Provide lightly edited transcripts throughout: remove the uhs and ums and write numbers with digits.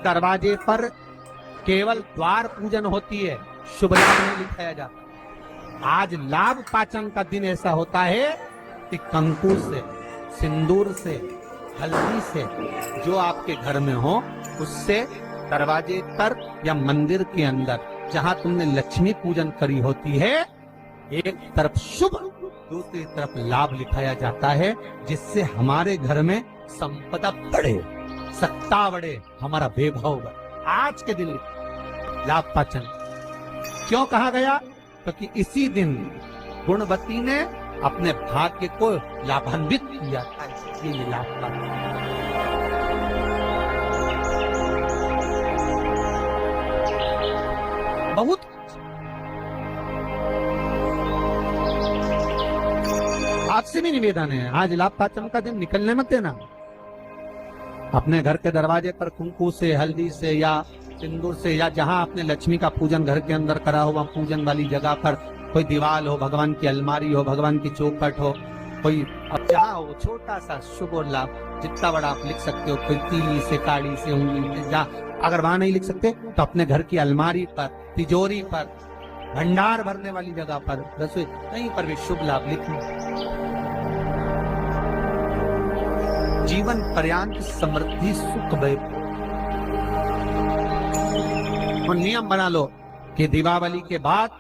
दरवाजे पर केवल द्वार पूजन होती है, शुभ लाभ नहीं लिखाया जाता। आज लाभ पाचन का दिन ऐसा होता है कि कंकु से, सिंदूर से, हल्दी से जो आपके घर में हो उससे दरवाजे पर या मंदिर के अंदर जहां तुमने लक्ष्मी पूजन करी होती है, एक तरफ शुभ दूसरी तरफ लाभ लिखाया जाता है, जिससे हमारे घर में संपदा बढ़े, सत्ता बढ़े, हमारा वैभव बढ़े। आज के दिन लाभ पाचन क्यों कहा गया? क्योंकि इसी दिन गुणवती ने अपने भाग्य को लाभान्वित किया था, इसलिए ये लाभ पाचन। बहुत आपसे भी निवेदन है, आज लाभ पाचन का दिन निकलने मत देना। अपने घर के दरवाजे पर कुंकू से, हल्दी से या सिंदूर से, या जहां आपने लक्ष्मी का पूजन घर के अंदर करा हुआ पूजन वाली जगह पर कोई दीवार हो, भगवान की अलमारी हो, भगवान की चौखट हो, कोई अब जहाँ हो, छोटा सा शुभ और लाभ जितना बड़ा आप लिख सकते हो, कोई तीली से, काड़ी से, उंगली से, जहाँ अगर वहां नहीं लिख सकते तो अपने घर की अलमारी पर, तिजोरी पर, भंडार भरने वाली जगह पर, रसोई कहीं पर भी शुभ लाभ लिखना। जीवन पर्यंत समृद्धि सुख वैभव। और नियम बना लो कि दीपावली के बाद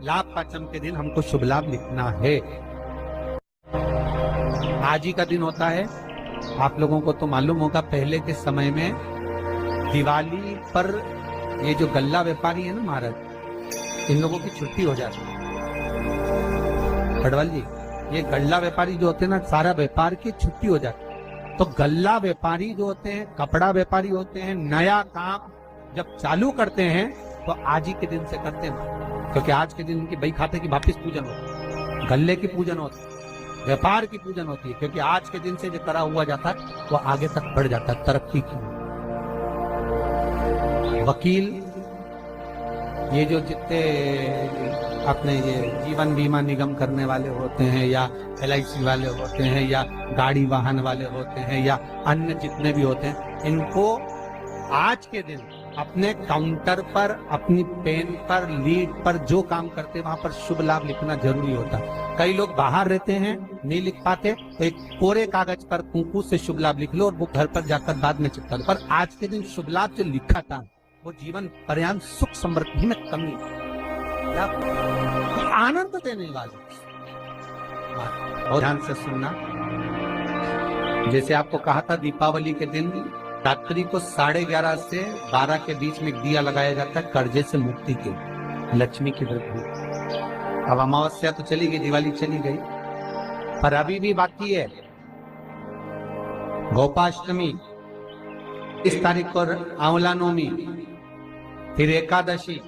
लाभ पाचन के दिन हमको शुभ लाभ लिखना है। आज ही का दिन होता है, आप लोगों को तो मालूम होगा, पहले के समय में दिवाली पर ये जो गल्ला व्यापारी है ना महाराज, इन लोगों की छुट्टी हो जाती है। खड़वाल जी, ये गल्ला व्यापारी जो होते हैं ना, सारा व्यापार की छुट्टी हो जाती है। तो गल्ला व्यापारी जो होते हैं, कपड़ा व्यापारी होते हैं, नया काम जब चालू करते हैं तो आज ही के दिन से करते हैं, क्योंकि आज के दिन उनकी बही खाते की वापिस पूजन होती है, गल्ले की पूजन होती है, व्यापार की पूजन होती है, क्योंकि आज के दिन से जो करा हुआ जाता है वो आगे तक बढ़ जाता है, तरक्की की। वकील, ये जो जितने अपने ये जीवन बीमा निगम करने वाले होते हैं, या LIC वाले होते हैं, या गाड़ी वाहन वाले होते हैं, या अन्य जितने भी होते हैं, इनको आज के दिन अपने काउंटर पर, अपनी पेन पर, लीड पर जो काम करते हैं वहां पर शुभ लाभ लिखना जरूरी होता है। कई लोग बाहर रहते हैं, नहीं लिख पाते, तो एक कोरे कागज पर कुंकू से शुभ लाभ लिख लो और वो घर पर जाकर बाद में चिपका लो। पर आज के दिन शुभ लाभ जो लिखा था वो जीवन पर्यंत सुख समृद्धि में कमी, आनंद देने वाले। और ध्यान से सुनना, जैसे आपको कहा था दीपावली के दिन रात्रि को 11:30 से 12 के बीच में दिया लगाया जाता है, कर्जे से मुक्ति के, लक्ष्मी की वृद्धि। अब अमावस्या तो चली गई, दिवाली चली गई, पर अभी भी बाकी है गोपाष्टमी, इस तारीख को आंवला नवमी, फिर एकादशी,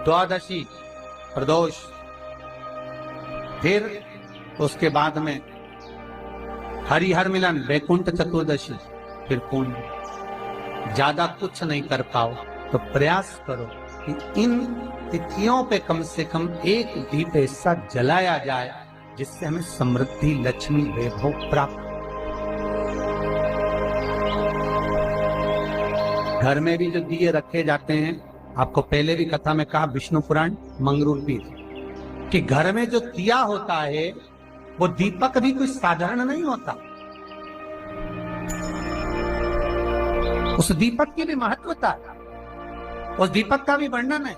द्वादशी, प्रदोष, फिर उसके बाद में हरिहर मिलन, वैकुंठ चतुर्दशी, फिर पूर्ण। ज्यादा कुछ नहीं कर पाओ तो प्रयास करो कि इन तिथियों पे कम से कम एक दीप ऐसा जलाया जाए जिससे हमें समृद्धि, लक्ष्मी, वैभव प्राप्त। घर में भी जो दिए रखे जाते हैं, आपको पहले भी कथा में कहा, विष्णु पुराण मंगरूपी, कि घर में जो दिया होता है वो दीपक भी कोई साधारण नहीं होता, उस दीपक की भी महत्वता है, उस दीपक का भी वर्णन है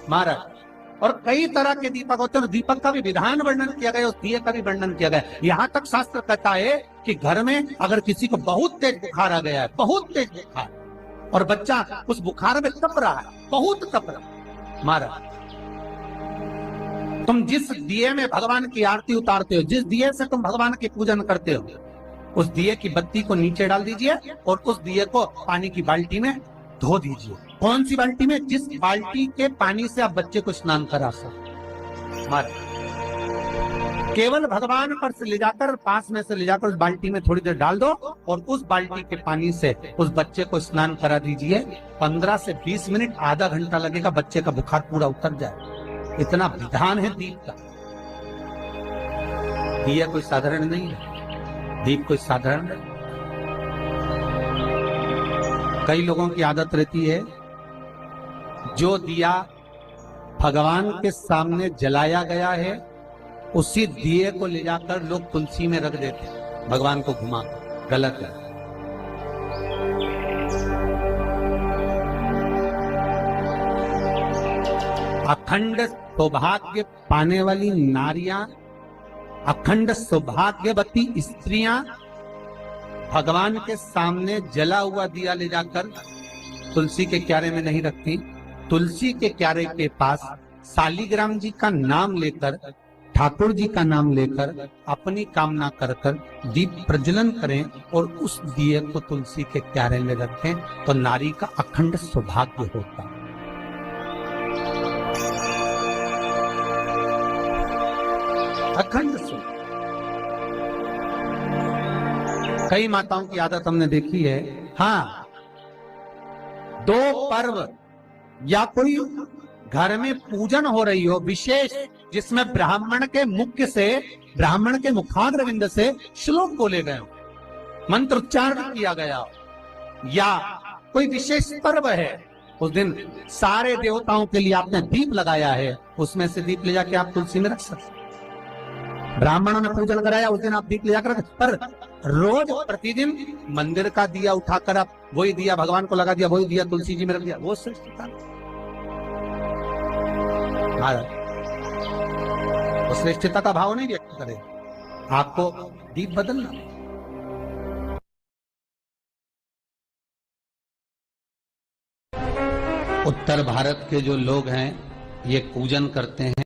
महाराज। और कई तरह के दीपक होते हैं, दीपक का भी विधान वर्णन किया गया, उस दिए का भी वर्णन किया गया। यहाँ तक शास्त्र कहता है कि घर में अगर किसी को बहुत तेज बुखार आ गया है, बहुत तेज बुखार, और बच्चा उस बुखार में तप रहा है, बहुत तप रहा है, महाराज, तुम जिस दिए में भगवान की आरती उतारते हो, जिस दिए से तुम भगवान की पूजन करते हो, उस दिए की बत्ती को नीचे डाल दीजिए और उस दिए को पानी की बाल्टी में धो दीजिए। कौन सी बाल्टी में? जिस बाल्टी के पानी से आप बच्चे को स्नान करा सकते। केवल भगवान पर से ले जाकर, पास में से ले जाकर उस बाल्टी में थोड़ी देर डाल दो और उस बाल्टी के पानी से उस बच्चे को स्नान करा दीजिए। 15 से 20 मिनट, आधा घंटा लगेगा, बच्चे का बुखार पूरा उतर जाए। इतना विधान है दीप का। दिया कोई साधारण नहीं है, दीप कोई साधारण नहीं। कई लोगों की आदत रहती है, जो दिया भगवान के सामने जलाया गया है उसी दिए को ले जाकर लोग तुलसी में रख देते हैं, भगवान को घुमा। गलत है। अखंड सौभाग्य पाने वाली नारियां, अखंड सौभाग्यवती स्त्रियां भगवान के सामने जला हुआ दिया ले जाकर तुलसी के क्यारे में नहीं रखती। तुलसी के क्यारे के पास शालिग्राम जी का नाम लेकर, ठाकुर जी का नाम लेकर अपनी कामना कर कर दीप प्रज्वलन करें और उस दिए को तुलसी के क्यारे में रखें तो नारी का अखंड सौभाग्य होता है। अखंड सौभाग्य। कई माताओं की आदत हमने देखी है, हाँ, दो पर्व या कोई घर में पूजन हो रही हो विशेष, जिसमें ब्राह्मण के मुख से, ब्राह्मण के मुखाग्रविंद से श्लोक बोले गए हो, मंत्र उच्चारण किया गया हो, या कोई विशेष पर्व है, उस दिन सारे देवताओं के लिए आपने दीप लगाया है, उसमें से दीप ले जाके आप तुलसी में रख सकते। ब्राह्मणों ने पूजन कराया, उस दिन आप दीप ले जाकर, पर रोज प्रतिदिन मंदिर का दिया उठाकर आप वही दिया भगवान को लगा दिया, वही दिया तुलसी जी में रख दिया, वो श्रेष्ठता। वो श्रेष्ठता का भाव नहीं व्यक्त करे, आपको दीप बदलना। उत्तर भारत के जो लोग हैं ये पूजन करते हैं